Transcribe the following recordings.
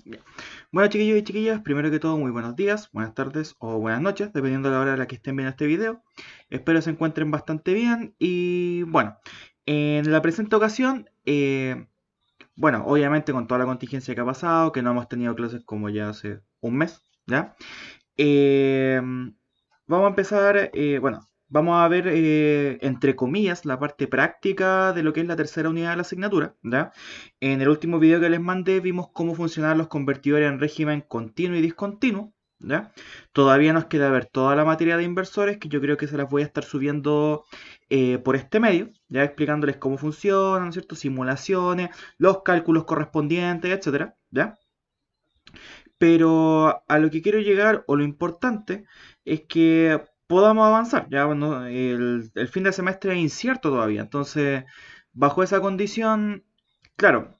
Bien. Bueno, chiquillos y chiquillas, primero que todo, muy buenos días, buenas tardes o buenas noches, dependiendo de la hora a la que estén viendo este video. Espero se encuentren bastante bien y bueno, en la presente ocasión, bueno, obviamente con toda la contingencia que ha pasado, que no hemos tenido clases como ya hace un mes, ¿ya? Eh, Vamos a empezar, bueno, vamos a ver, entre comillas, la parte práctica de lo que es la tercera unidad de la asignatura, ¿ya? En el último video que les mandé vimos cómo funcionan los convertidores en régimen continuo y discontinuo, ¿ya? Todavía nos queda ver toda la materia de inversores, que yo creo que se las voy a estar subiendo por este medio, ya explicándoles cómo funcionan, ¿cierto? Simulaciones, los cálculos correspondientes, etcétera, ¿ya? Pero a lo que quiero llegar, o lo importante, es que podamos avanzar. Ya, bueno, el fin de semestre es incierto todavía. Entonces, bajo esa condición, claro,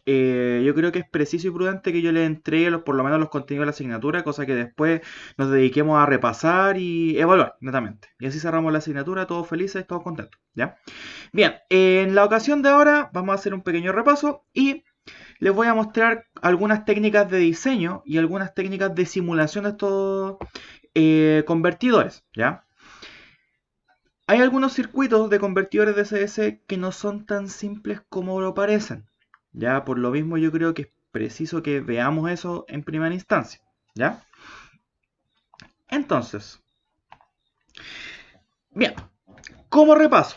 yo creo que es preciso y prudente que yo le entregue por lo menos los contenidos de la asignatura, cosa que después nos dediquemos a repasar y evaluar netamente. Y así cerramos la asignatura, todos felices, todos contentos. ¿Ya? Bien, en la ocasión de ahora vamos a hacer un pequeño repaso y les voy a mostrar algunas técnicas de diseño y algunas técnicas de simulación de estos convertidores, ¿ya? Hay algunos circuitos de convertidores de CS que no son tan simples como lo parecen, ¿ya? Por lo mismo yo creo que es preciso que veamos eso en primera instancia, ¿ya? Entonces, bien, como repaso,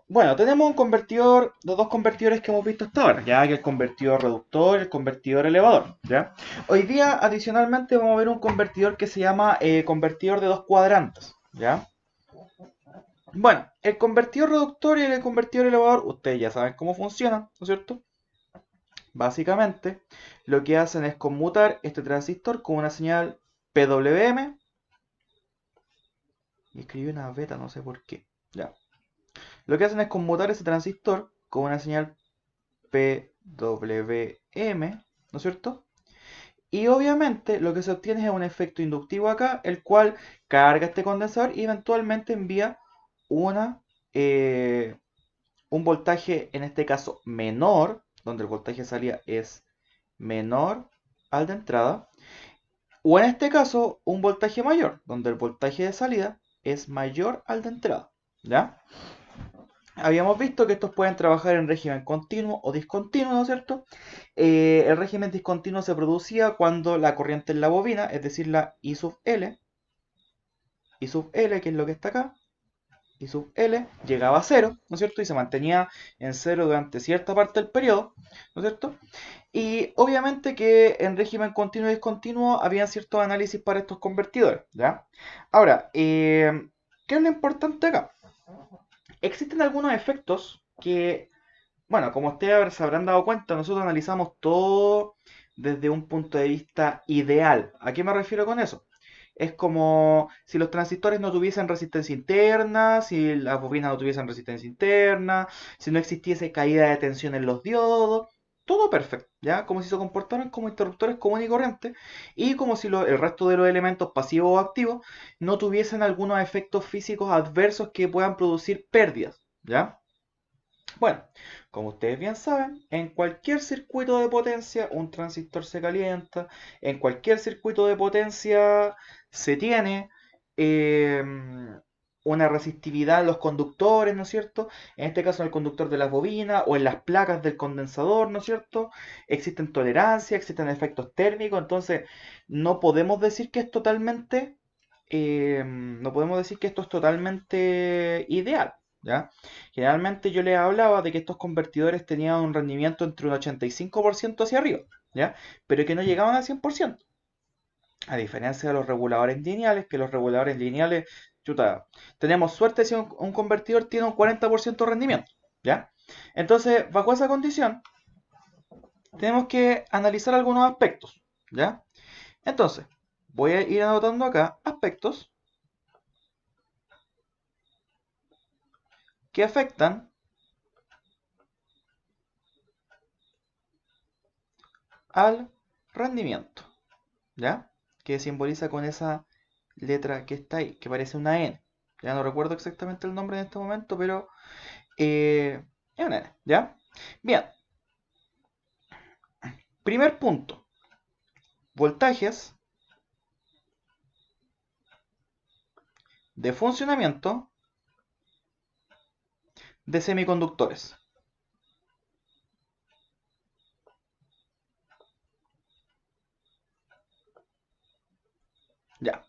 bueno, tenemos un convertidor, los dos convertidores que hemos visto hasta ahora, ya que el convertidor reductor y el convertidor elevador, ¿ya? Hoy día, adicionalmente, vamos a ver un convertidor que se llama convertidor de dos cuadrantes, ¿ya? Bueno, el convertidor reductor y el convertidor elevador, ustedes ya saben cómo funcionan, ¿no es cierto? Básicamente, lo que hacen es conmutar este transistor con una señal PWM, y escribí una beta, no sé por qué, ¿ya? Lo que hacen es conmutar ese transistor con una señal PWM, ¿no es cierto? Y obviamente lo que se obtiene es un efecto inductivo acá, el cual carga este condensador y eventualmente envía una, eh, un voltaje, en este caso menor, donde el voltaje de salida es menor al de entrada, o en este caso un voltaje mayor, donde el voltaje de salida es mayor al de entrada. ¿Ya? Habíamos visto que estos pueden trabajar en régimen continuo o discontinuo, ¿no es cierto? El régimen discontinuo se producía cuando la corriente en la bobina, es decir, la I sub L, que es lo que está acá, I sub L, llegaba a cero, ¿no es cierto? Y se mantenía en cero durante cierta parte del periodo, ¿no es cierto? Y obviamente que en régimen continuo y discontinuo había ciertos análisis para estos convertidores, ¿ya? Ahora, ¿qué es lo importante acá? Existen algunos efectos que, bueno, como ustedes se habrán dado cuenta, nosotros analizamos todo desde un punto de vista ideal. ¿A qué me refiero con eso? Es como si los transistores no tuviesen resistencia interna, si las bobinas no tuviesen resistencia interna, si no existiese caída de tensión en los diodos. Todo perfecto, ¿ya? Como si se comportaran como interruptores comunes y corrientes y como si el resto de los elementos pasivos o activos no tuviesen algunos efectos físicos adversos que puedan producir pérdidas, ¿ya? Bueno, como ustedes bien saben, en cualquier circuito de potencia un transistor se calienta, en cualquier circuito de potencia se tiene eh, una resistividad en los conductores, ¿no es cierto? En este caso en el conductor de las bobinas o en las placas del condensador, ¿no es cierto? Existen tolerancias, existen efectos térmicos, entonces no podemos decir que es totalmente, no podemos decir que esto es totalmente ideal, ¿ya? Generalmente yo les hablaba de que estos convertidores tenían un rendimiento entre un 85% hacia arriba, ¿ya? Pero que no llegaban al 100%. A diferencia de los reguladores lineales, que los reguladores lineales, chuta, tenemos suerte si un convertidor tiene un 40% de rendimiento, ¿ya? Entonces, bajo esa condición, tenemos que analizar algunos aspectos, ¿ya? Entonces, voy a ir anotando acá aspectos que afectan al rendimiento, ¿ya? Que simboliza con esa letra que está ahí, que parece una N. Ya no recuerdo exactamente el nombre en este momento, pero es una N, ¿ya? Bien, primer punto. voltajes de funcionamiento de semiconductores. Ya,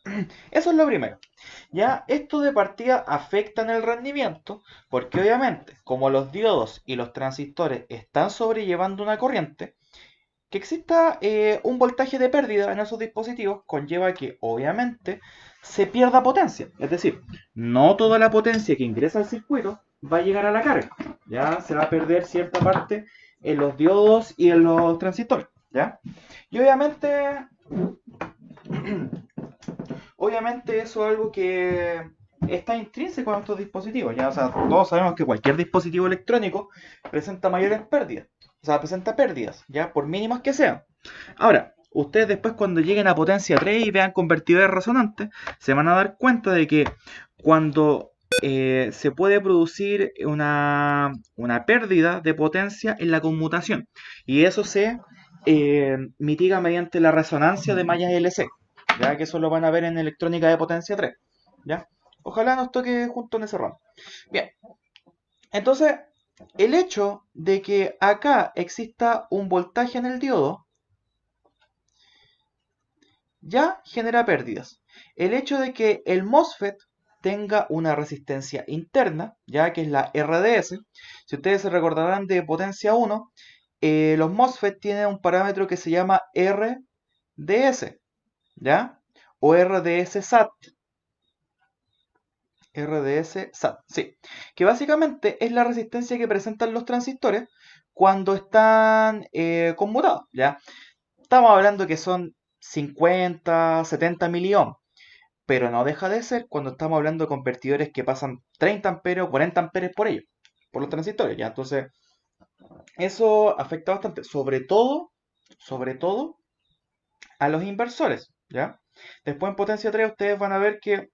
eso es lo primero. Ya, esto de partida afecta en el rendimiento, porque obviamente, como los diodos y los transistores están sobrellevando una corriente, que exista un voltaje de pérdida en esos dispositivos conlleva que obviamente se pierda potencia. Es decir, no toda la potencia que ingresa al circuito va a llegar a la carga. Ya se va a perder cierta parte en los diodos y en los transistores. ¿Ya? Y obviamente eso es algo que está intrínseco a nuestros dispositivos. ¿Ya? O sea, todos sabemos que cualquier dispositivo electrónico presenta mayores pérdidas. O sea, presenta pérdidas, ¿ya? Por mínimas que sean. Ahora, ustedes después cuando lleguen a potencia 3 y vean convertidores resonantes, se van a dar cuenta de que cuando se puede producir una pérdida de potencia en la conmutación. Y eso se mitiga mediante la resonancia de mallas LC. Ya que eso lo van a ver en electrónica de potencia 3. ¿Ya? Ojalá nos toque junto en ese ramo. Bien, entonces, el hecho de que acá exista un voltaje en el diodo ya genera pérdidas. El hecho de que el MOSFET tenga una resistencia interna, ya que es la RDS, si ustedes se recordarán de potencia 1, los MOSFET tienen un parámetro que se llama RDS, ¿ya? O RDS SAT. RDS SAT, sí. Que básicamente es la resistencia que presentan los transistores cuando están conmutados, ¿ya? Estamos hablando que son 50, 70 miliohms, pero no deja de ser cuando estamos hablando de convertidores que pasan 30 amperes o 40 amperes por ellos, por los transistores, ¿ya? Entonces, eso afecta bastante, sobre todo a los inversores, ¿ya? Después en potencia 3 ustedes van a ver que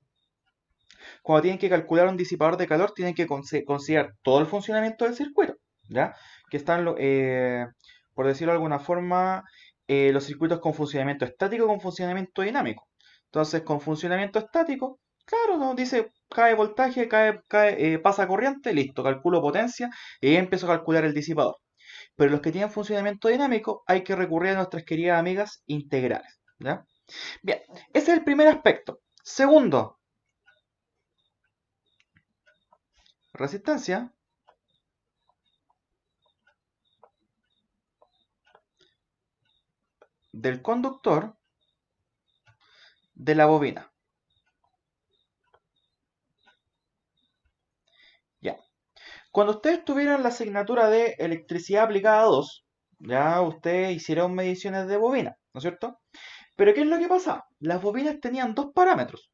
cuando tienen que calcular un disipador de calor tienen que considerar todo el funcionamiento del circuito, ¿ya? Que están, por decirlo de alguna forma, los circuitos con funcionamiento estático y con funcionamiento dinámico. Entonces, con funcionamiento estático, claro, nos dice cae voltaje, pasa corriente, listo, calculo potencia y ahí empiezo a calcular el disipador. Pero los que tienen funcionamiento dinámico hay que recurrir a nuestras queridas amigas integrales, ¿ya? Bien, ese es el primer aspecto. Segundo, resistencia del conductor de la bobina. Ya. Cuando ustedes tuvieran la asignatura de electricidad aplicada 2, ya ustedes hicieron mediciones de bobina, ¿no es cierto? Pero ¿qué es lo que pasa? Las bobinas tenían dos parámetros.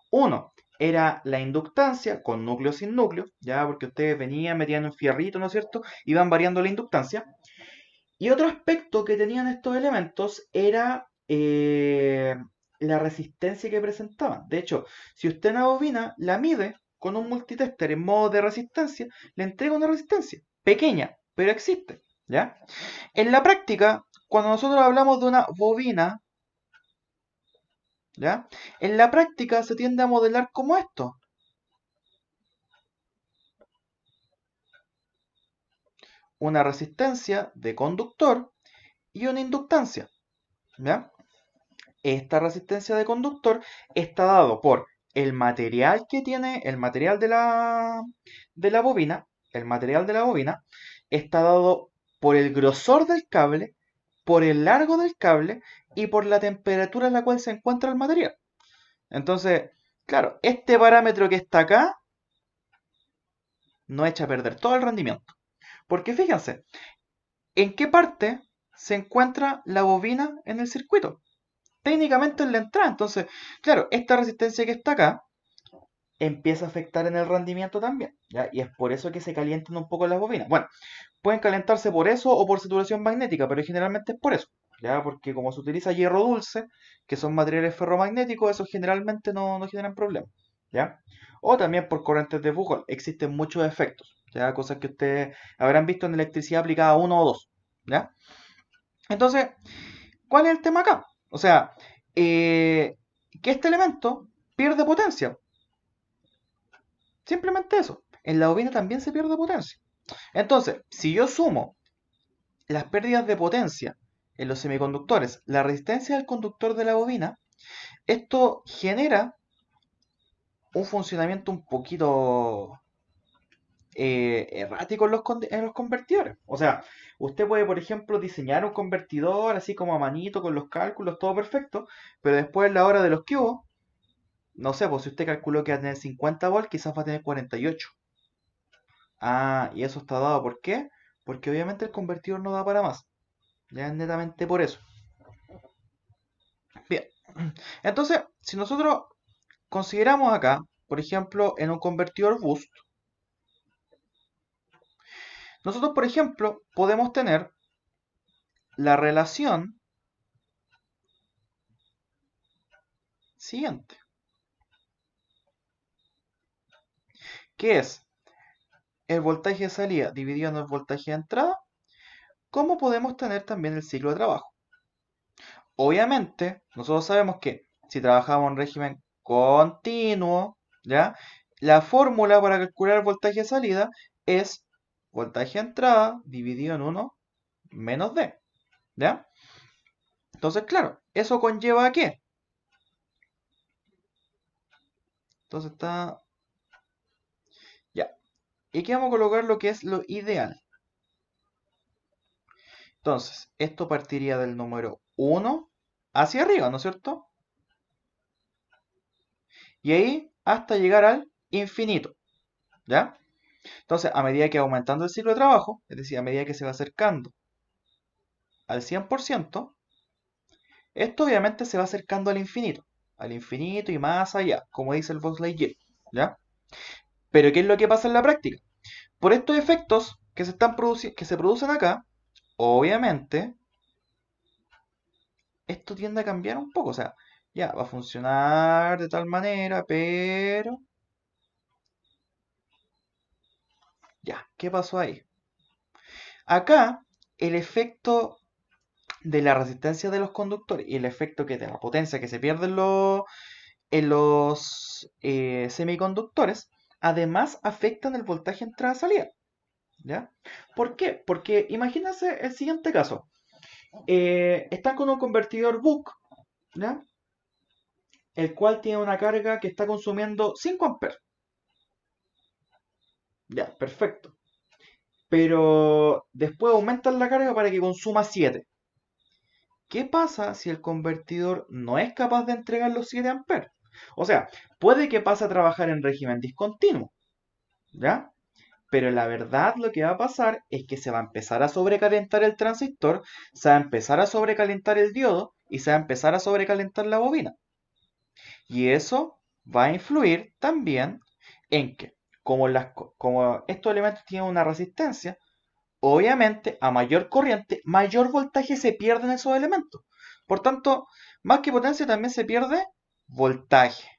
Uno era la inductancia con núcleo sin núcleo, ya porque ustedes venían, metían un fierrito, ¿no es cierto? Iban variando la inductancia. Y otro aspecto que tenían estos elementos era la resistencia que presentaban. De hecho, si usted una bobina la mide con un multitester en modo de resistencia, le entrega una resistencia pequeña, pero existe. ¿Ya? En la práctica, cuando nosotros hablamos de una bobina, ¿ya? En la práctica se tiende a modelar como esto. Una resistencia de conductor y una inductancia. ¿Ya? Esta resistencia de conductor está dado por el material que tiene, el material de la bobina, el material de la bobina está dado por el grosor del cable, por el largo del cable y por la temperatura en la cual se encuentra el material. Entonces, claro, este parámetro que está acá no echa a perder todo el rendimiento. Porque fíjense, ¿en qué parte se encuentra la bobina en el circuito? Técnicamente en la entrada. Entonces, claro, esta resistencia que está acá empieza a afectar en el rendimiento también, ¿ya? Y es por eso que se calientan un poco las bobinas. Bueno, pueden calentarse por eso o por saturación magnética, pero generalmente es por eso, ¿ya? Porque como se utiliza hierro dulce, que son materiales ferromagnéticos, esos generalmente no generan problemas, ¿ya? O también por corrientes de Foucault. Existen muchos efectos, ¿ya? Cosas que ustedes habrán visto en electricidad aplicada 1 o 2, ¿ya? Entonces, ¿cuál es el tema acá? O sea, que este elemento pierde potencia. Simplemente eso. En la bobina también se pierde potencia. Entonces, si yo sumo las pérdidas de potencia en los semiconductores, la resistencia del conductor de la bobina, esto genera un funcionamiento un poquito errático en los convertidores. O sea, usted puede, por ejemplo, diseñar un convertidor así como a manito, con los cálculos, todo perfecto, pero después en la hora de los cubos, no sé, pues si usted calculó que va a tener 50 volts, quizás va a tener 48. Ah, y eso está dado, ¿por qué? Porque obviamente el convertidor no da para más. Ya es netamente por eso. Bien, entonces, si nosotros consideramos acá, por ejemplo, en un convertidor boost, nosotros, por ejemplo, podemos tener la relación siguiente, que es el voltaje de salida dividido en el voltaje de entrada, como podemos tener también el ciclo de trabajo. Obviamente, nosotros sabemos que si trabajamos en régimen continuo, ¿ya? La fórmula para calcular el voltaje de salida es voltaje de entrada dividido en 1 menos D, ¿ya? Entonces, claro, ¿eso conlleva a qué? Entonces está... Ya. Y aquí vamos a colocar lo que es lo ideal. Entonces, esto partiría del número 1 hacia arriba, ¿no es cierto? Y ahí hasta llegar al infinito, ¿ya? Entonces, a medida que va aumentando el ciclo de trabajo, es decir, a medida que se va acercando al 100%, esto obviamente se va acercando al infinito y más allá, como dice el Buzz Lightyear, ¿ya? Pero ¿qué es lo que pasa en la práctica? Por estos efectos que se producen acá, obviamente, esto tiende a cambiar un poco, o sea, ya, va a funcionar de tal manera, pero... Ya, ¿qué pasó ahí? Acá, el efecto de la resistencia de los conductores y el efecto que de la potencia que se pierde en los semiconductores, además afectan el voltaje entrada-salida. ¿Ya? ¿Por qué? Porque imagínense el siguiente caso. Están con un convertidor Buck, ¿ya? El cual tiene una carga que está consumiendo 5 amperes. Ya, perfecto. Pero después aumentan la carga para que consuma 7. ¿Qué pasa si el convertidor no es capaz de entregar los 7 amperes? O sea, puede que pase a trabajar en régimen discontinuo, ¿ya? Pero la verdad lo que va a pasar es que se va a empezar a sobrecalentar el transistor, se va a empezar a sobrecalentar el diodo y se va a empezar a sobrecalentar la bobina. Y eso va a influir también en que, como estos elementos tienen una resistencia, obviamente a mayor corriente, mayor voltaje se pierde en esos elementos. Por tanto, más que potencia también se pierde voltaje,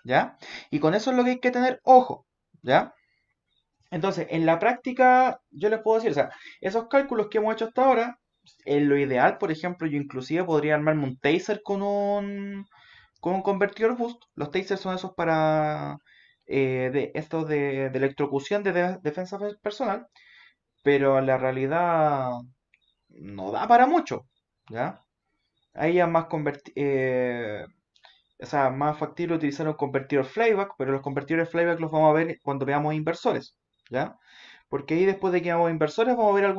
¿ya? Y con eso es lo que hay que tener ojo, ¿ya? Entonces, en la práctica, yo les puedo decir, o sea, esos cálculos que hemos hecho hasta ahora, en lo ideal, por ejemplo, yo inclusive podría armarme un taser con un convertidor boost. Los tasers son esos para de estos de electrocución defensa personal, pero la realidad no da para mucho, ¿ya? Ahí es más o sea, más factible utilizar un convertidor flyback, pero los convertidores flyback los vamos a ver cuando veamos inversores, ¿ya? Porque ahí después de que veamos inversores vamos a ver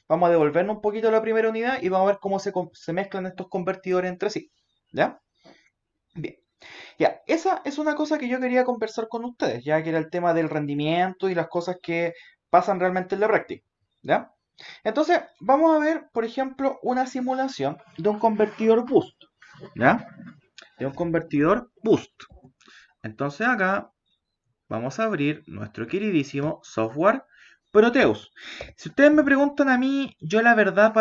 vamos a devolvernos un poquito la primera unidad y vamos a ver cómo se mezclan estos convertidores entre sí, ¿ya? Bien, ya, esa es una cosa que yo quería conversar con ustedes, ya que era el tema del rendimiento y las cosas que pasan realmente en la práctica, ¿ya? Entonces, vamos a ver, por ejemplo, una simulación de un convertidor boost, ¿ya? De un convertidor boost. Entonces acá vamos a abrir nuestro queridísimo software Proteus. Si ustedes me preguntan a mí, yo la verdad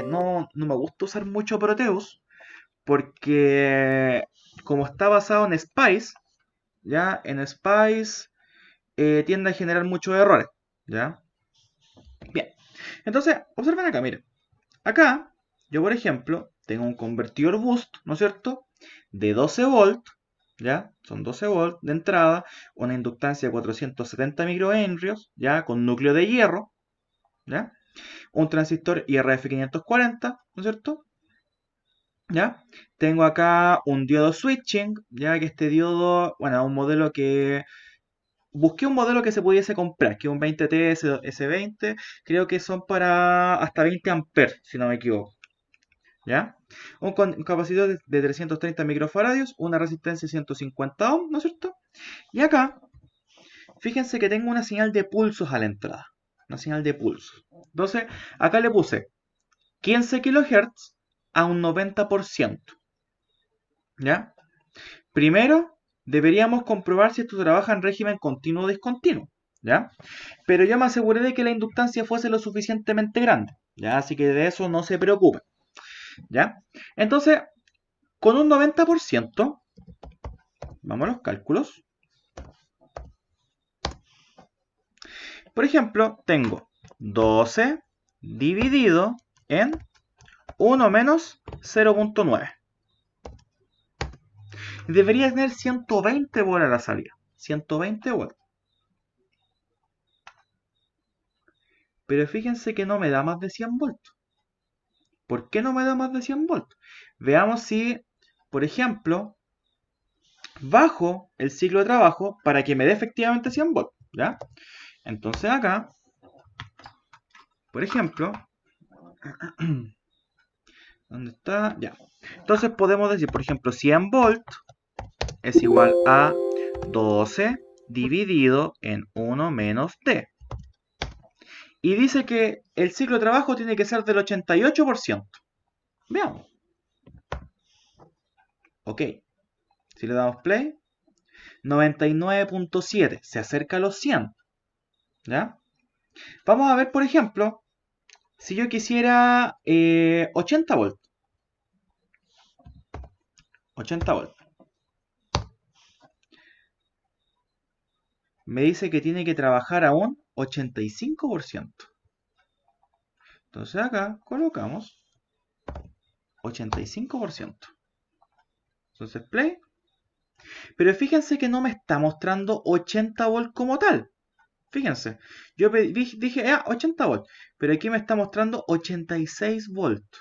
no me gusta usar mucho Proteus porque como está basado en Spice, ya en Spice tiende a generar muchos errores, ¿ya? Bien, entonces observen acá, miren. Acá, yo por ejemplo, tengo un convertidor boost, ¿no es cierto? De 12 volts, ¿ya? Son 12 volts de entrada, una inductancia de 470 microhenrios, ¿ya? Con núcleo de hierro, ¿ya? Un transistor IRF 540, ¿no es cierto? ¿Ya? Tengo acá un diodo switching, ya que este diodo, bueno, un modelo que... Busqué un modelo que se pudiese comprar, que es un 20T S20, creo que son para hasta 20 amperes, si no me equivoco. ¿Ya? Un capacitor de 330 microfaradios, una resistencia de 150 ohms, ¿no es cierto? Y acá, fíjense que tengo una señal de pulsos a la entrada. Una señal de pulsos. Entonces, acá le puse 15 kHz a un 90%. ¿Ya? Primero, deberíamos comprobar si esto trabaja en régimen continuo o discontinuo. ¿Ya? Pero yo me aseguré de que la inductancia fuese lo suficientemente grande. ¿Ya? Así que de eso no se preocupen. ¿Ya? Entonces, con un 90%, vamos a los cálculos. Por ejemplo, tengo 12 dividido en 1 menos 0.9. Debería tener 120 volts a la salida. 120 volts. Pero fíjense que no me da más de 100 volts. ¿Por qué no me da más de 100 volts? Veamos si, por ejemplo, bajo el ciclo de trabajo para que me dé efectivamente 100 volts. ¿Ya? Entonces acá, por ejemplo, ¿dónde está? Ya. Entonces podemos decir, por ejemplo, 100 volts es igual a 12 dividido en 1 menos t. Y dice que el ciclo de trabajo tiene que ser del 88%. Veamos. Ok. Si le damos play, 99.7. Se acerca a los 100. ¿Ya? Vamos a ver, por ejemplo, si yo quisiera 80 volts. 80 volts. Me dice que tiene que trabajar a un 85%. Entonces acá colocamos 85%. Entonces play. Pero fíjense que no me está mostrando 80 volts como tal. Fíjense. Yo dije, 80 volts. Pero aquí me está mostrando 86 volts.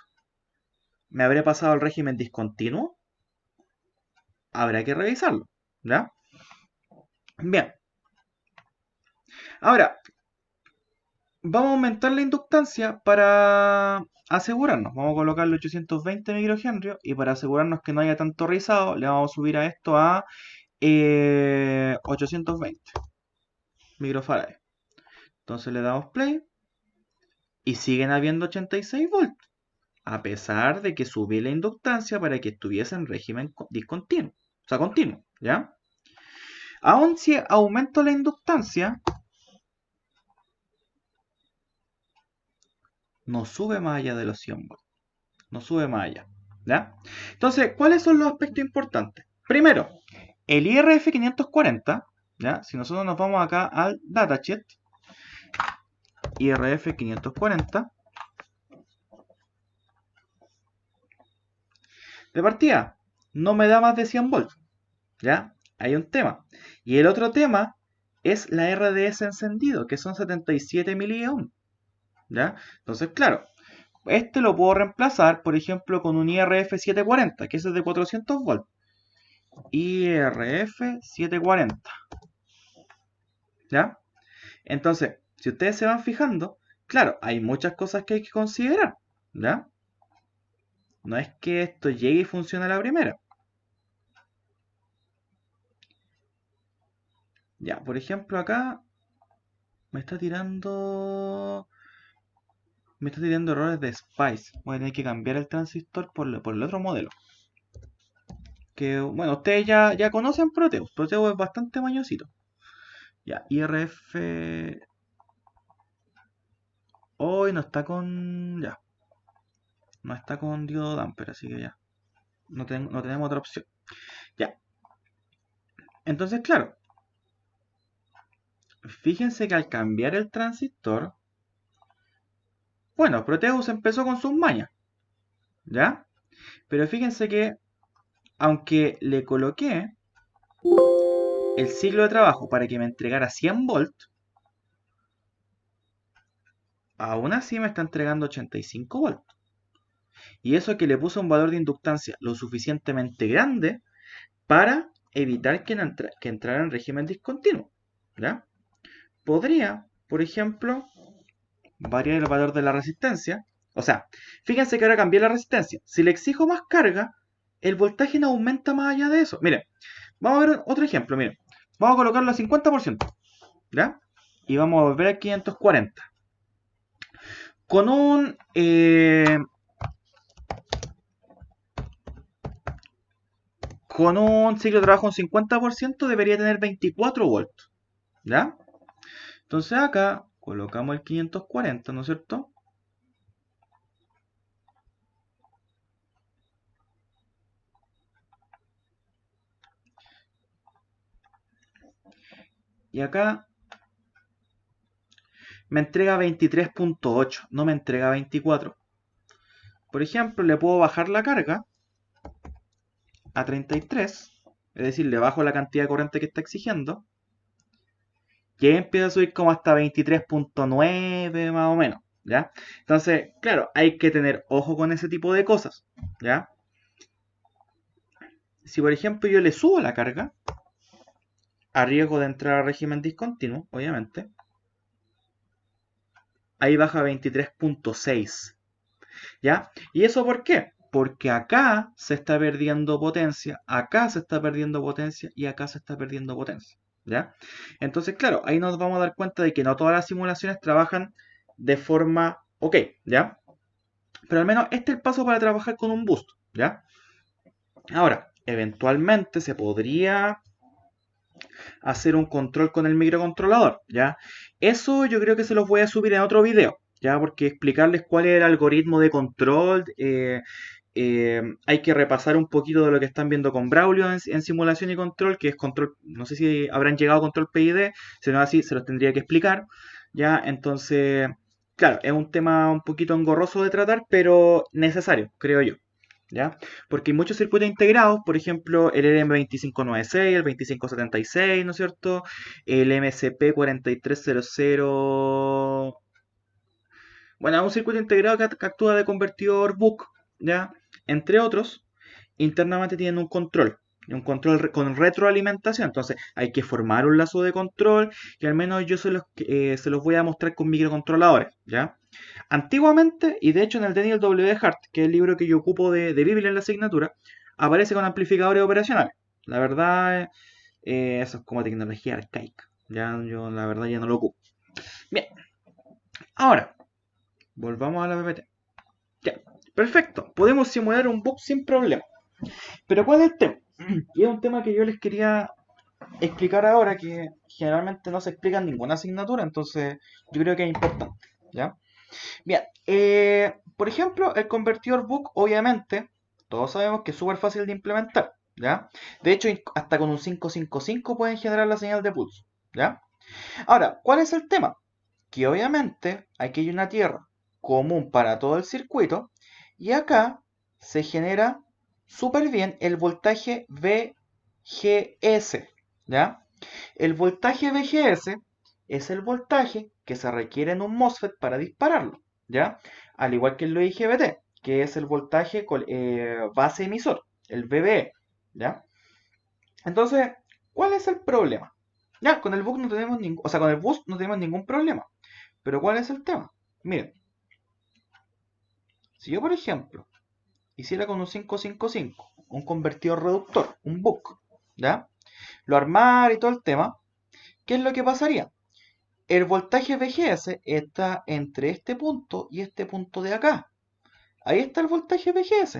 ¿Me habré pasado al régimen discontinuo? Habrá que revisarlo. ¿Ya? Bien. Ahora, vamos a aumentar la inductancia para asegurarnos. Vamos a colocarle 820 microhenrios y para asegurarnos que no haya tanto rizado, le vamos a subir a esto a 820 microfarads. Entonces le damos play y siguen habiendo 86 volts, a pesar de que subí la inductancia para que estuviese en régimen discontinuo, o sea, continuo, ¿ya? Aún si aumento la inductancia, no sube más allá de los 100 volts, no sube más allá, ¿ya? Entonces, ¿cuáles son los aspectos importantes? Primero, el IRF 540, ¿ya? Si nosotros nos vamos acá al datasheet, IRF 540, de partida, no me da más de 100 volts, ¿ya? Hay un tema. Y el otro tema es la RDS encendido, que son 77 miliohms, ¿ya? Entonces, claro, este lo puedo reemplazar, por ejemplo, con un IRF 740, que es de 400 volts. IRF 740, ¿ya? Entonces, si ustedes se van fijando, claro, hay muchas cosas que hay que considerar, ¿ya? No es que esto llegue y funcione a la primera. Ya, por ejemplo, acá me está tirando... Me está tirando errores de Spice. Voy a tener que cambiar el transistor por el otro modelo. Que, bueno, ustedes ya conocen Proteus. Proteus es bastante mañosito. Ya, IRF... Hoy no está con... Ya. No está con diodo damper, así que ya. No tenemos otra opción. Ya. Entonces, claro. Fíjense que al cambiar el transistor... Bueno, Proteus empezó con sus mañas. ¿Ya? Pero fíjense que, aunque le coloqué el ciclo de trabajo para que me entregara 100 volts, aún así me está entregando 85 volts. Y eso que le puse un valor de inductancia lo suficientemente grande para evitar que entrara en régimen discontinuo. ¿Ya? Podría, por ejemplo, variar el valor de la resistencia. O sea, fíjense que ahora cambié la resistencia. Si le exijo más carga, el voltaje no aumenta más allá de eso. Miren, vamos a ver otro ejemplo. Miren, vamos a colocarlo a 50%. ¿Ya? Y vamos a volver a 540. Con un ciclo de trabajo en 50% debería tener 24 volts. ¿Ya? Entonces acá colocamos el 540, ¿no es cierto? Y acá me entrega 23.8, no me entrega 24. Por ejemplo, le puedo bajar la carga a 33, es decir, le bajo la cantidad de corriente que está exigiendo, y ahí empieza a subir como hasta 23.9 más o menos, ¿ya? Entonces, claro, hay que tener ojo con ese tipo de cosas, ¿ya? Si por ejemplo yo le subo la carga, a riesgo de entrar a régimen discontinuo, obviamente, ahí baja a 23.6, ¿ya? ¿Y eso por qué? Porque acá se está perdiendo potencia, acá se está perdiendo potencia y acá se está perdiendo potencia, ¿ya? Entonces, claro, ahí nos vamos a dar cuenta de que no todas las simulaciones trabajan de forma ok, ¿ya? Pero al menos este es el paso para trabajar con un boost, ¿ya? Ahora, eventualmente se podría hacer un control con el microcontrolador, ¿ya? Eso yo creo que se los voy a subir en otro video, ¿ya? Porque explicarles cuál es el algoritmo de control, hay que repasar un poquito de lo que están viendo con Braulio en simulación y control, que es control, no sé si habrán llegado a control PID, si no es así, se los tendría que explicar, ¿ya? Entonces, claro, es un tema un poquito engorroso de tratar, pero necesario, creo yo. ¿Ya? Porque hay muchos circuitos integrados, por ejemplo, el LM2596, el 2576, ¿no es cierto? El MCP4300. Bueno, es un circuito integrado que actúa de convertidor BUC, ¿ya? Entre otros, internamente tienen un control con retroalimentación. Entonces, hay que formar un lazo de control y al menos yo se los voy a mostrar con microcontroladores, ¿ya? Antiguamente, y de hecho en el Daniel W. Hart, que es el libro que yo ocupo de Biblia en la asignatura, aparece con amplificadores operacionales. La verdad, eso es como tecnología arcaica. Ya yo la verdad ya no lo ocupo. Bien, ahora, volvamos a la PPT. Ya, perfecto. Podemos simular un bug sin problema. Pero ¿cuál es el tema? Y es un tema que yo les quería explicar ahora, que generalmente no se explica en ninguna asignatura, entonces yo creo que es importante. ¿Ya? Bien, por ejemplo, el convertidor BUC, obviamente, todos sabemos que es súper fácil de implementar, ¿ya? De hecho, hasta con un 555 pueden generar la señal de pulso, ¿ya? Ahora, ¿cuál es el tema? Que obviamente aquí hay una tierra común para todo el circuito y acá se genera súper bien el voltaje VGS, ¿ya? El voltaje VGS es el voltaje que se requiere en un MOSFET para dispararlo, ¿ya? Al igual que el IGBT, que es el voltaje base emisor, el VBE, ¿ya? Entonces, ¿cuál es el problema? Ya, con el bus no tenemos ningún, o sea, con el bus no tenemos ningún problema. Pero ¿cuál es el tema? Miren, si yo por ejemplo hiciera con un 555 un convertidor reductor, un BUC, ¿ya? Lo armara y todo el tema, ¿qué es lo que pasaría? El voltaje VGS está entre este punto y este punto de acá. Ahí está el voltaje VGS.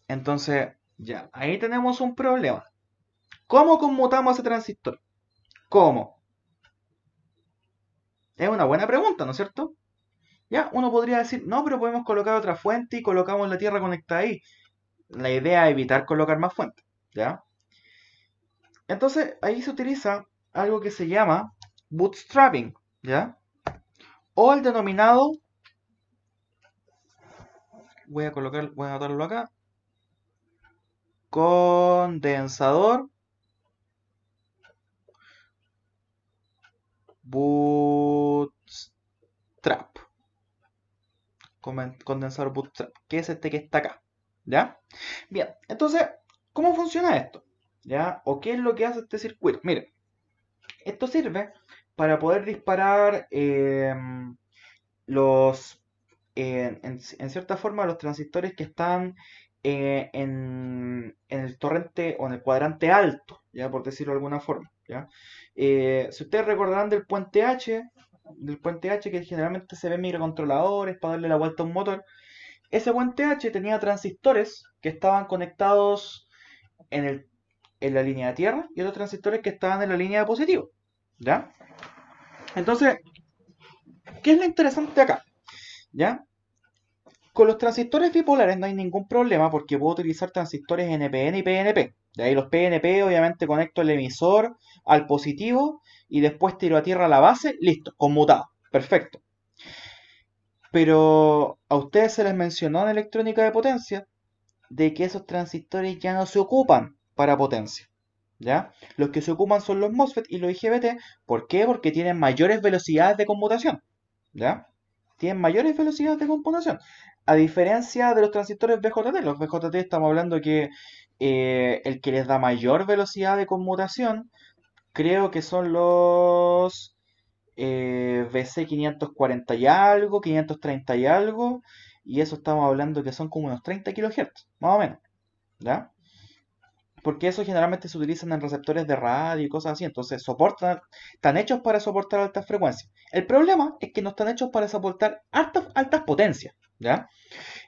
Entonces, ya, ahí tenemos un problema. ¿Cómo conmutamos ese transistor? ¿Cómo? Es una buena pregunta, ¿no es cierto? Ya, uno podría decir, no, pero podemos colocar otra fuente y colocamos la tierra conectada ahí. La idea es evitar colocar más fuentes, ¿ya? Entonces, ahí se utiliza algo que se llama bootstrapping, ¿ya? O el denominado voy a anotarlo acá. Condensador bootstrap. Condensador bootstrap, que es este que está acá. ¿Ya? Bien, entonces, ¿cómo funciona esto? ¿Ya? ¿O qué es lo que hace este circuito? Miren, esto sirve para poder disparar los, en cierta forma, los transistores que están en el torrente o en el cuadrante alto, ya por decirlo de alguna forma. ¿Ya? Si ustedes recordarán del puente H que generalmente se ve en microcontroladores para darle la vuelta a un motor, ese puente H tenía transistores que estaban conectados en, en la línea de tierra y otros transistores que estaban en la línea de positivo. ¿Ya? Entonces, ¿qué es lo interesante acá? ¿Ya? Con los transistores bipolares no hay ningún problema porque puedo utilizar transistores NPN y PNP. De ahí los PNP obviamente conecto el emisor al positivo y después tiro a tierra la base, listo, conmutado, perfecto. Pero a ustedes se les mencionó en electrónica de potencia de que esos transistores ya no se ocupan para potencia. ¿Ya? Los que se ocupan son los MOSFET y los IGBT. ¿Por qué? Porque tienen mayores velocidades de conmutación. ¿Ya? Tienen mayores velocidades de computación. A diferencia de los transistores BJT, los BJT estamos hablando que el que les da mayor velocidad de conmutación, creo que son los VC 540 y algo, 530 y algo, y eso estamos hablando que son como unos 30 kHz, más o menos, ¿ya? Porque eso generalmente se utilizan en receptores de radio y cosas así, entonces están hechos para soportar altas frecuencias. El problema es que no están hechos para soportar altas potencias, ¿ya?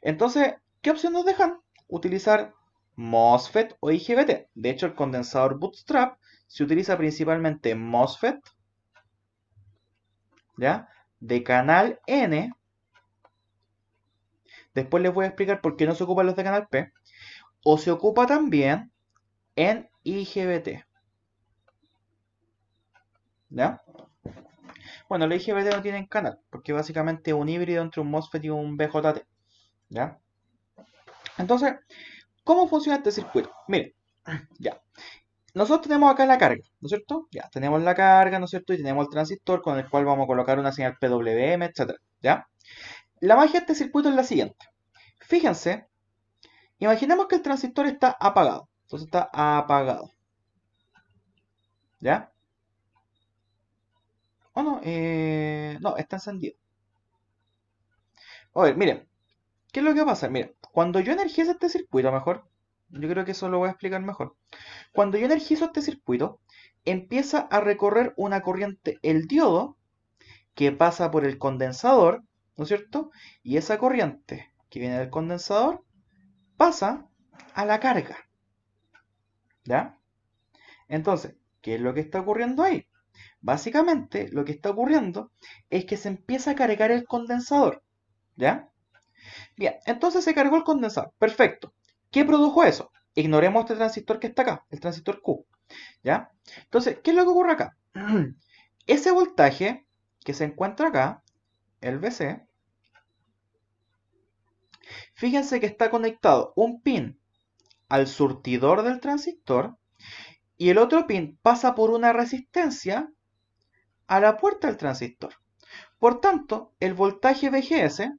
Entonces, ¿qué opción nos dejan? Utilizar MOSFET o IGBT. De hecho, el condensador Bootstrap se utiliza principalmente MOSFET, ¿ya? De canal N. Después les voy a explicar por qué no se ocupan los de canal P. O se ocupa también en IGBT, ¿ya? Bueno, los IGBT no tienen canal, porque básicamente es un híbrido entre un MOSFET y un BJT, ¿ya? Entonces, ¿cómo funciona este circuito? Miren, ya. Nosotros tenemos acá la carga, ¿no es cierto? Ya, tenemos la carga, ¿no es cierto? Y tenemos el transistor con el cual vamos a colocar una señal PWM, etcétera, ¿ya? La magia de este circuito es la siguiente. Fíjense, imaginemos que el transistor está apagado. Entonces está apagado, ¿ya? ¿O no? No, está encendido. A ver, miren, ¿qué es lo que pasa? Miren, cuando yo energizo este circuito, mejor, yo creo que eso lo voy a explicar mejor. Cuando yo energizo este circuito, empieza a recorrer una corriente, el diodo, que pasa por el condensador, ¿no es cierto? Y esa corriente que viene del condensador pasa a la carga, ¿ya? Entonces, ¿qué es lo que está ocurriendo ahí? Básicamente, lo que está ocurriendo es que se empieza a cargar el condensador, ¿ya? Bien, entonces se cargó el condensador, perfecto. ¿Qué produjo eso? Ignoremos este transistor que está acá, el transistor Q, ¿ya? Entonces, ¿qué es lo que ocurre acá? Ese voltaje que se encuentra acá, el VC, fíjense que está conectado un pin al surtidor del transistor y el otro pin pasa por una resistencia a la puerta del transistor. Por tanto, el voltaje VGS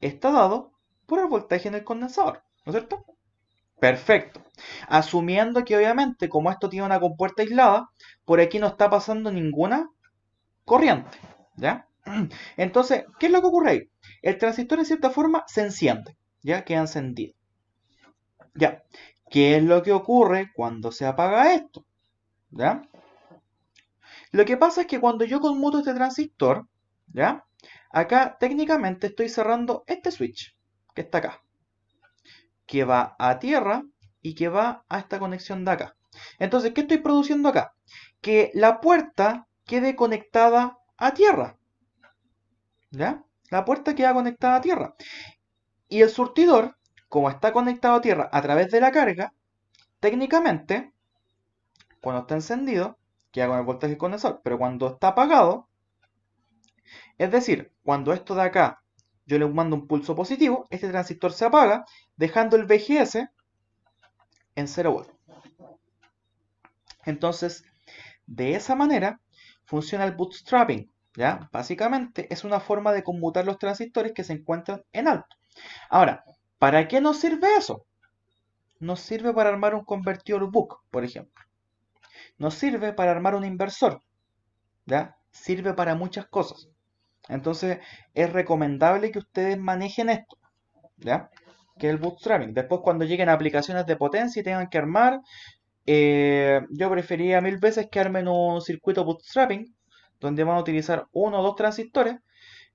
está dado por el voltaje en el condensador, ¿no es cierto? Perfecto. Asumiendo que obviamente como esto tiene una compuerta aislada, por aquí no está pasando ninguna corriente, ¿ya? Entonces, ¿qué es lo que ocurre ahí? El transistor en cierta forma se enciende, ¿ya? Queda encendido. ¿Ya? ¿Qué es lo que ocurre cuando se apaga esto? ¿Ya? Lo que pasa es que cuando yo conmuto este transistor, ¿ya? Acá técnicamente estoy cerrando este switch que está acá, que va a tierra y que va a esta conexión de acá. Entonces, ¿qué estoy produciendo acá? Que la puerta quede conectada a tierra, ¿ya? La puerta queda conectada a tierra. Y el surtidor, como está conectado a tierra a través de la carga, técnicamente, cuando está encendido, queda con el voltaje condensador. Pero cuando está apagado, es decir, cuando esto de acá yo le mando un pulso positivo, este transistor se apaga, dejando el VGS en 0 volts. Entonces, de esa manera funciona el bootstrapping, ¿ya? Básicamente es una forma de conmutar los transistores que se encuentran en alto. Ahora, ¿para qué nos sirve eso? Nos sirve para armar un convertidor buck, por ejemplo. Nos sirve para armar un inversor, ¿ya? Sirve para muchas cosas. Entonces, es recomendable que ustedes manejen esto, ¿ya? Que es el bootstrapping. Después, cuando lleguen a aplicaciones de potencia y tengan que armar, yo preferiría mil veces que armen un circuito bootstrapping, donde van a utilizar uno o dos transistores,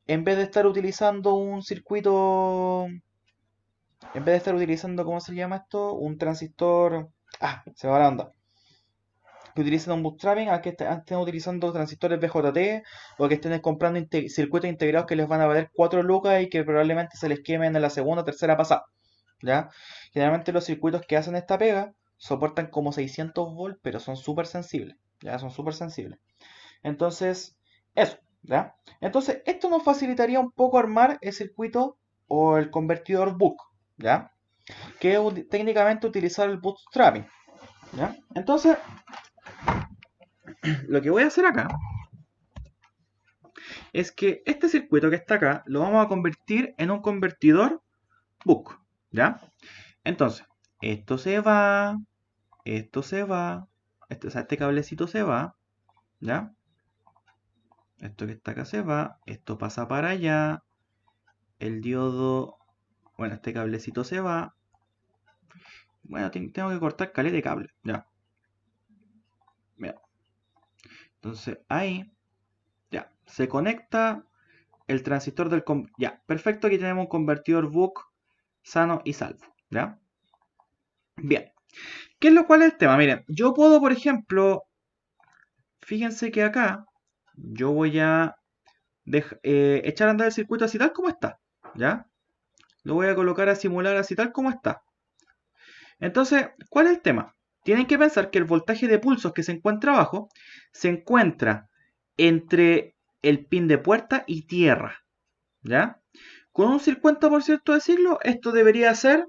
en vez de estar utilizando un circuito, en vez de estar utilizando, ¿cómo se llama esto? Un transistor, se me va la onda. Que utilicen un bootstrapping a que estén utilizando transistores BJT o que estén comprando circuitos integrados que les van a valer 4 lucas y que probablemente se les quemen en la segunda o tercera pasada. ¿Ya? Generalmente los circuitos que hacen esta pega soportan como 600 volts, pero son súper sensibles. ¿Ya? Son súper sensibles. Entonces, eso. ¿Ya? Entonces, esto nos facilitaría un poco armar el circuito o el convertidor buck. ¿Ya? Que es técnicamente utilizar el bootstrapping. ¿Ya? Entonces, lo que voy a hacer acá es que este circuito que está acá lo vamos a convertir en un convertidor buck, ¿ya? Entonces, esto se va, esto se va, este cablecito se va, ¿ya? Esto que está acá se va, esto pasa para allá, el diodo, bueno, este cablecito se va, bueno, tengo que cortar caleta de cable, ¿ya? Mira. Entonces, ahí, ya, se conecta el transistor del... Ya, perfecto, aquí tenemos un convertidor buck sano y salvo, ¿ya? Bien, ¿qué es lo cual es el tema? Miren, yo puedo, por ejemplo, fíjense que acá yo voy a echar a andar el circuito así tal como está, ¿ya? Lo voy a colocar a simular así tal como está. Entonces, ¿cuál es el tema? Tienen que pensar que el voltaje de pulsos que se encuentra abajo se encuentra entre el pin de puerta y tierra, ¿ya? Con un 50% de ciclo, esto debería ser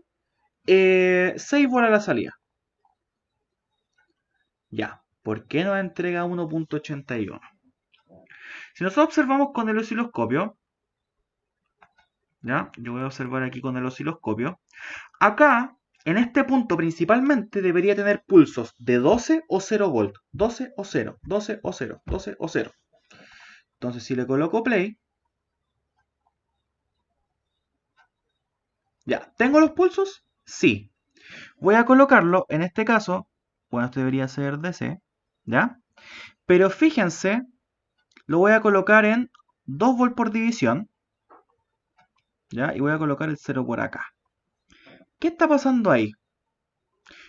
6 volts a la salida. Ya, ¿por qué nos entrega 1.81? Si nosotros observamos con el osciloscopio, ¿ya? Yo voy a observar aquí con el osciloscopio. Acá, en este punto principalmente, debería tener pulsos de 12 o 0 volt. 12 o 0, 12 o 0, 12 o 0. Entonces, si le coloco play, ya, ¿tengo los pulsos? Sí. Voy a colocarlo, en este caso, bueno, esto debería ser DC, ¿ya? Pero fíjense, lo voy a colocar en 2 volts por división, ¿ya? Y voy a colocar el 0 por acá. ¿Qué está pasando ahí?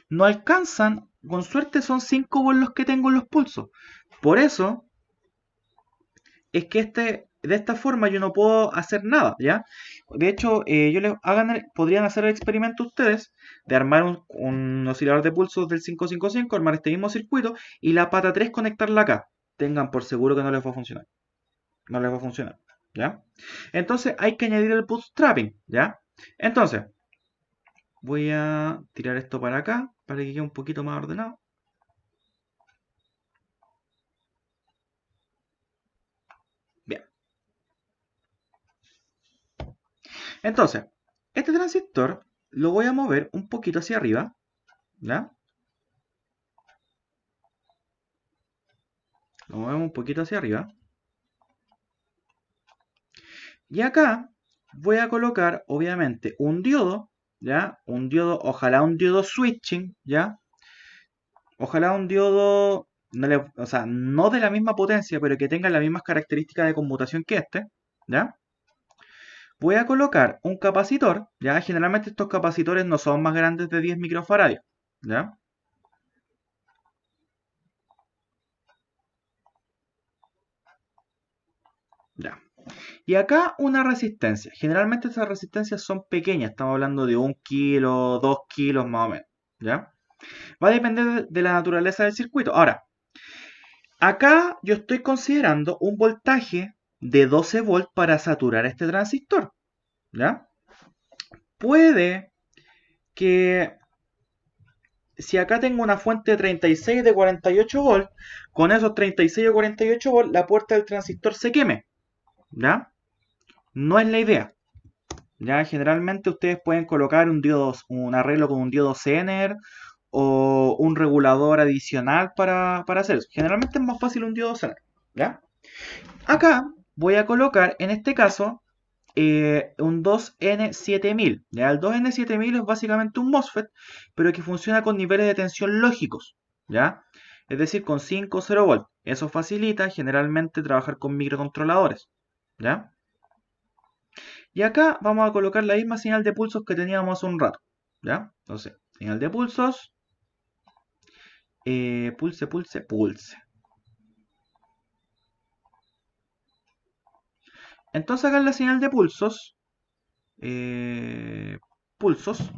No alcanzan, con suerte son 5 volts los que tengo en los pulsos. Por eso es que de esta forma yo no puedo hacer nada, ¿ya? De hecho, podrían hacer el experimento ustedes de armar un oscilador de pulsos del 555, armar este mismo circuito y la pata 3 conectarla acá. Tengan por seguro que no les va a funcionar. No les va a funcionar, ¿ya? Entonces hay que añadir el bootstrapping, ¿ya? Entonces, voy a tirar esto para acá, para que quede un poquito más ordenado. Bien. Entonces, este transistor lo voy a mover un poquito hacia arriba, ¿ya? Lo movemos un poquito hacia arriba. Y acá voy a colocar, obviamente, un diodo, ¿ya? Un diodo, ojalá un diodo switching, ¿ya? Ojalá un diodo, o sea, no de la misma potencia, pero que tenga las mismas características de conmutación que este, ¿ya? Voy a colocar un capacitor, ¿ya? Generalmente estos capacitores no son más grandes de 10 microfaradios, ¿ya? Ya. Y acá una resistencia. Generalmente estas resistencias son pequeñas, estamos hablando de 1 kilo, 2 kilos más o menos, ¿ya? Va a depender de la naturaleza del circuito. Ahora, acá yo estoy considerando un voltaje de 12 volts para saturar este transistor, ¿ya? Puede que si acá tengo una fuente de 36 de 48 volts, con esos 36 o 48 volts la puerta del transistor se queme, ¿ya? No es la idea. Ya generalmente ustedes pueden colocar un arreglo con un diodo Zener o un regulador adicional para hacer eso. Generalmente es más fácil un diodo Zener, ¿ya? Acá voy a colocar, en este caso, un 2N7000. ¿Ya? El 2N7000 es básicamente un MOSFET, pero que funciona con niveles de tensión lógicos, ¿ya? Es decir, con 5 o 0 volt. Eso facilita generalmente trabajar con microcontroladores, ¿ya? Y acá vamos a colocar la misma señal de pulsos que teníamos hace un rato, ¿ya? Entonces, señal de pulsos, pulse, pulse, pulse. Entonces acá en la señal de pulsos, pulsos,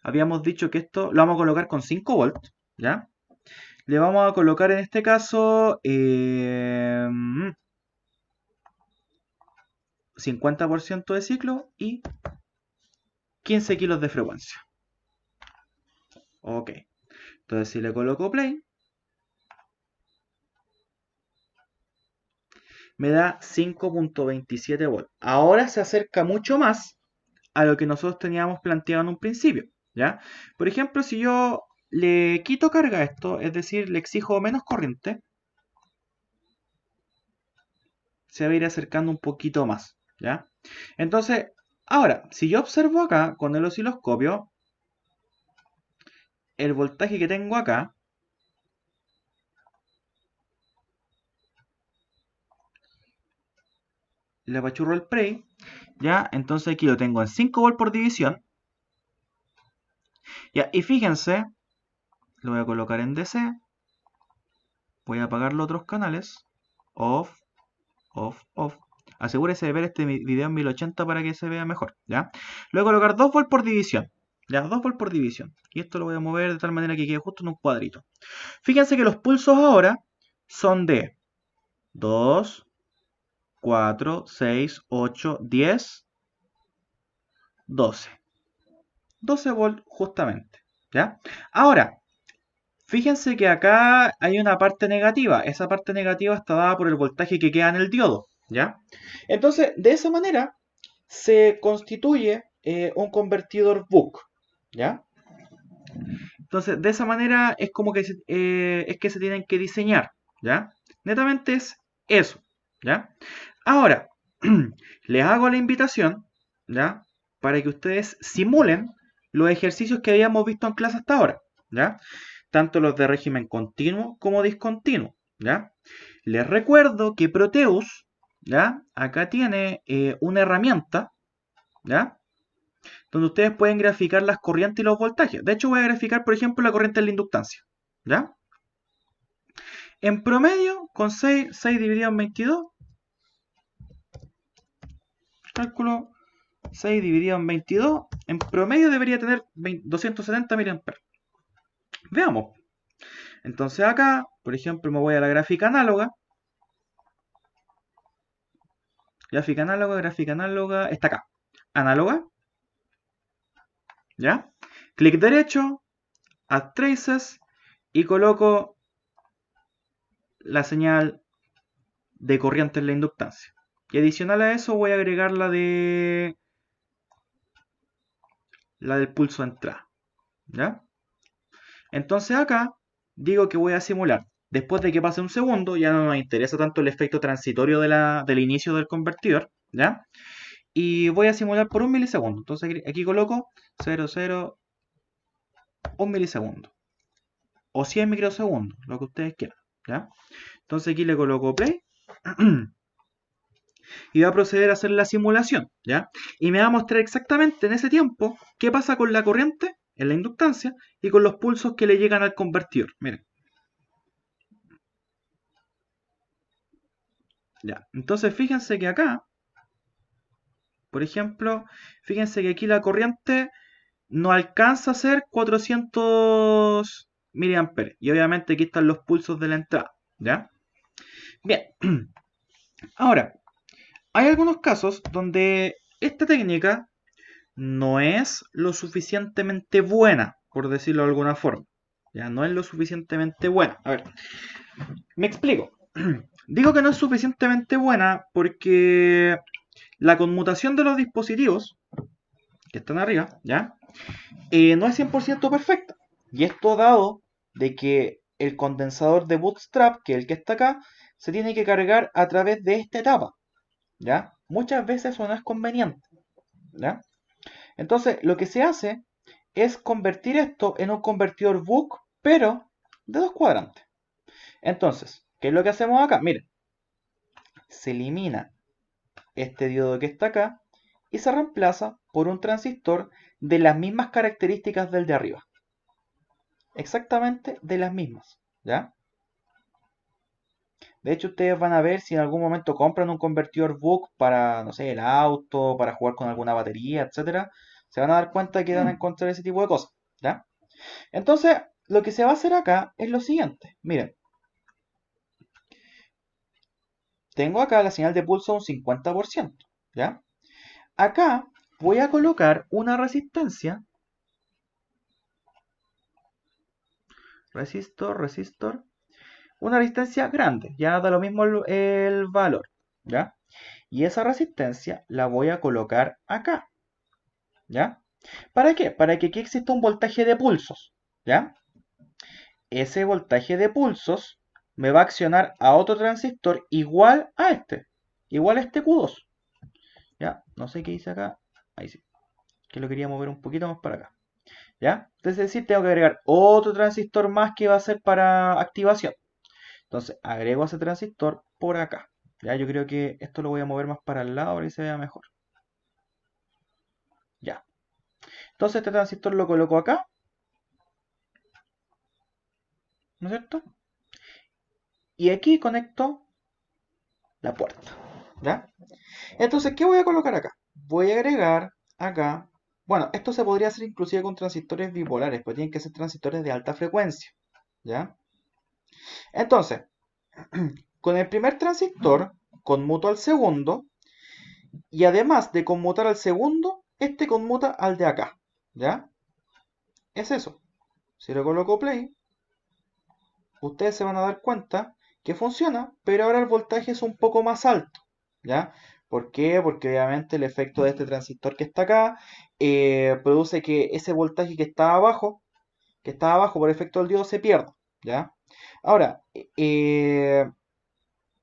habíamos dicho que esto lo vamos a colocar con 5 volts, ¿ya? Le vamos a colocar en este caso 50% de ciclo y 15 kilos de frecuencia. Ok. Entonces si le coloco play, me da 5.27 volts. Ahora se acerca mucho más a lo que nosotros teníamos planteado en un principio, ¿ya? Por ejemplo, si yo le quito carga a esto, es decir, le exijo menos corriente, se va a ir acercando un poquito más, ¿ya? Entonces, ahora, si yo observo acá con el osciloscopio, el voltaje que tengo acá, le apachurro el play, ¿ya? Entonces aquí lo tengo en 5 volts por división, ¿ya? Y fíjense, lo voy a colocar en DC, voy a apagar los otros canales, off, off, off. Asegúrese de ver este video en 1080 para que se vea mejor, ¿ya? Le voy a colocar 2 volts por división, ¿ya? 2 volts por división. Y esto lo voy a mover de tal manera que quede justo en un cuadrito. Fíjense que los pulsos ahora son de 2, 4, 6, 8, 10, 12. 12 volts justamente, ¿ya? Ahora, fíjense que acá hay una parte negativa. Esa parte negativa está dada por el voltaje que queda en el diodo, ¿ya? Entonces, de esa manera se constituye un convertidor buck, ¿ya? Entonces, de esa manera es como que es que se tienen que diseñar, ¿ya? Netamente es eso, ¿ya? Ahora, les hago la invitación, ¿ya? Para que ustedes simulen los ejercicios que habíamos visto en clase hasta ahora, ¿ya? Tanto los de régimen continuo como discontinuo, ¿ya? Les recuerdo que Proteus, ¿ya? Acá tiene una herramienta, ¿ya? Donde ustedes pueden graficar las corrientes y los voltajes. De hecho, voy a graficar, por ejemplo, la corriente en la inductancia, ¿ya? En promedio, con 6 dividido en 22, cálculo 6 dividido en 22, en promedio debería tener 270 mA. Veamos. Entonces acá, por ejemplo, me voy a la gráfica análoga. Gráfica análoga, está acá. Análoga. ¿Ya? Clic derecho, Add Traces y coloco la señal de corriente en la inductancia. Y adicional a eso voy a agregar la del pulso de entrada, ¿ya? Entonces acá digo que voy a simular. Después de que pase un segundo, ya no nos interesa tanto el efecto transitorio del inicio del convertidor, ¿ya? Y voy a simular por 1 milisegundo. Entonces aquí coloco 0,0, 1 milisegundo. O 100 microsegundos, lo que ustedes quieran, ¿ya? Entonces aquí le coloco play. Y va a proceder a hacer la simulación, ¿ya? Y me va a mostrar exactamente en ese tiempo qué pasa con la corriente en la inductancia y con los pulsos que le llegan al convertidor. Miren. Ya. Entonces fíjense que acá, por ejemplo, fíjense que aquí la corriente no alcanza a ser 400 miliamperes. Y obviamente aquí están los pulsos de la entrada, ¿ya? Bien. Ahora, hay algunos casos donde esta técnica no es lo suficientemente buena, por decirlo de alguna forma. Ya no es lo suficientemente buena. A ver, me explico. Digo que no es suficientemente buena porque la conmutación de los dispositivos que están arriba, ¿ya? No es 100% perfecta. Y esto dado de que el condensador de Bootstrap, que es el que está acá, se tiene que cargar a través de esta etapa, ¿ya? Muchas veces eso no es conveniente, ¿ya? Entonces, lo que se hace es convertir esto en un convertidor BOOC, pero de dos cuadrantes. Entonces, ¿qué es lo que hacemos acá? Miren, se elimina este diodo que está acá y se reemplaza por un transistor de las mismas características del de arriba. Exactamente de las mismas, ¿ya? De hecho, ustedes van a ver si en algún momento compran un convertidor BOOC para, no sé, el auto, para jugar con alguna batería, etcétera. Se van a dar cuenta que van a encontrar ese tipo de cosas, ¿ya? Entonces, lo que se va a hacer acá es lo siguiente. Miren, tengo acá la señal de pulso un 50%, ¿ya? Acá voy a colocar una resistencia. Resistor. Una resistencia grande, ya da lo mismo el valor, ¿ya? Y esa resistencia la voy a colocar acá, ¿ya? ¿Para qué? Para que aquí exista un voltaje de pulsos, ¿ya? Ese voltaje de pulsos me va a accionar a otro transistor igual a este Q2, ¿ya? No sé qué dice acá, ahí sí, que lo quería mover un poquito más para acá, ¿ya? Es decir, tengo que agregar otro transistor más que va a ser para activación. Entonces, agrego ese transistor por acá, ¿ya? Yo creo que esto lo voy a mover más para el lado para que se vea mejor, ¿ya? Entonces, este transistor lo coloco acá, ¿no es cierto? Y aquí conecto la puerta, ¿ya? Entonces, ¿qué voy a colocar acá? Voy a agregar acá, bueno, esto se podría hacer inclusive con transistores bipolares, pero tienen que ser transistores de alta frecuencia, ¿ya? Entonces, con el primer transistor conmuto al segundo y además de conmutar al segundo, este conmuta al de acá, ¿ya? Es eso. Si le coloco play, ustedes se van a dar cuenta que funciona, pero ahora el voltaje es un poco más alto, ¿ya? ¿Por qué? Porque obviamente el efecto de este transistor que está acá produce que ese voltaje que está abajo por efecto del diodo se pierda, ¿ya? Ahora,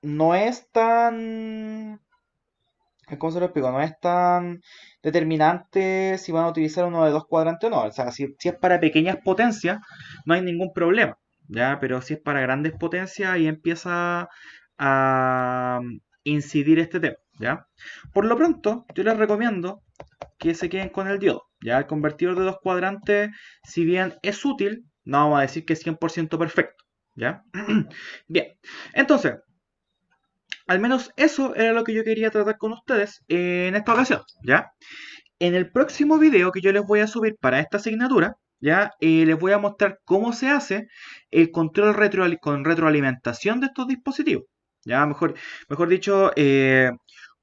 no es tan, ¿cómo se lo explico? No es tan determinante si van a utilizar uno de dos cuadrantes o no. O sea, si es para pequeñas potencias, no hay ningún problema, ¿ya? Pero si es para grandes potencias, ahí empieza a incidir este tema, ¿ya? Por lo pronto, yo les recomiendo que se queden con el diodo, ¿ya? El convertidor de dos cuadrantes, si bien es útil, no vamos a decir que es 100% perfecto, ¿ya? Bien, entonces, al menos eso era lo que yo quería tratar con ustedes en esta ocasión, ¿ya? En el próximo video que yo les voy a subir para esta asignatura, ¿ya? Les voy a mostrar cómo se hace el control con retroalimentación de estos dispositivos, ¿ya? Mejor dicho,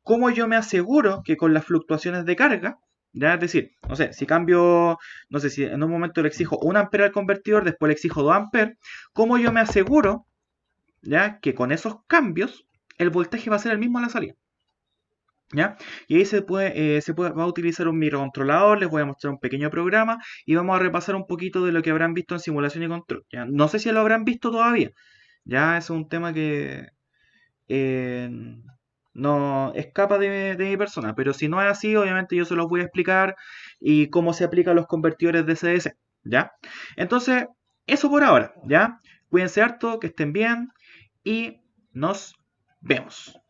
cómo yo me aseguro que con las fluctuaciones de carga, ¿ya? Es decir, no sé, si cambio, no sé, si en un momento le exijo 1 ampere al convertidor, después le exijo 2 amperes, cómo yo me aseguro, ¿ya? Que con esos cambios el voltaje va a ser el mismo a la salida, ¿ya? Y ahí va a utilizar un microcontrolador, les voy a mostrar un pequeño programa y vamos a repasar un poquito de lo que habrán visto en simulación y control, ¿ya? No sé si lo habrán visto todavía, ya es un tema que eh, no escapa de mi persona, pero si no es así, obviamente yo se los voy a explicar y cómo se aplican los convertidores de CDC, ¿ya? Entonces, eso por ahora, ¿ya? Cuídense harto, que estén bien y nos vemos.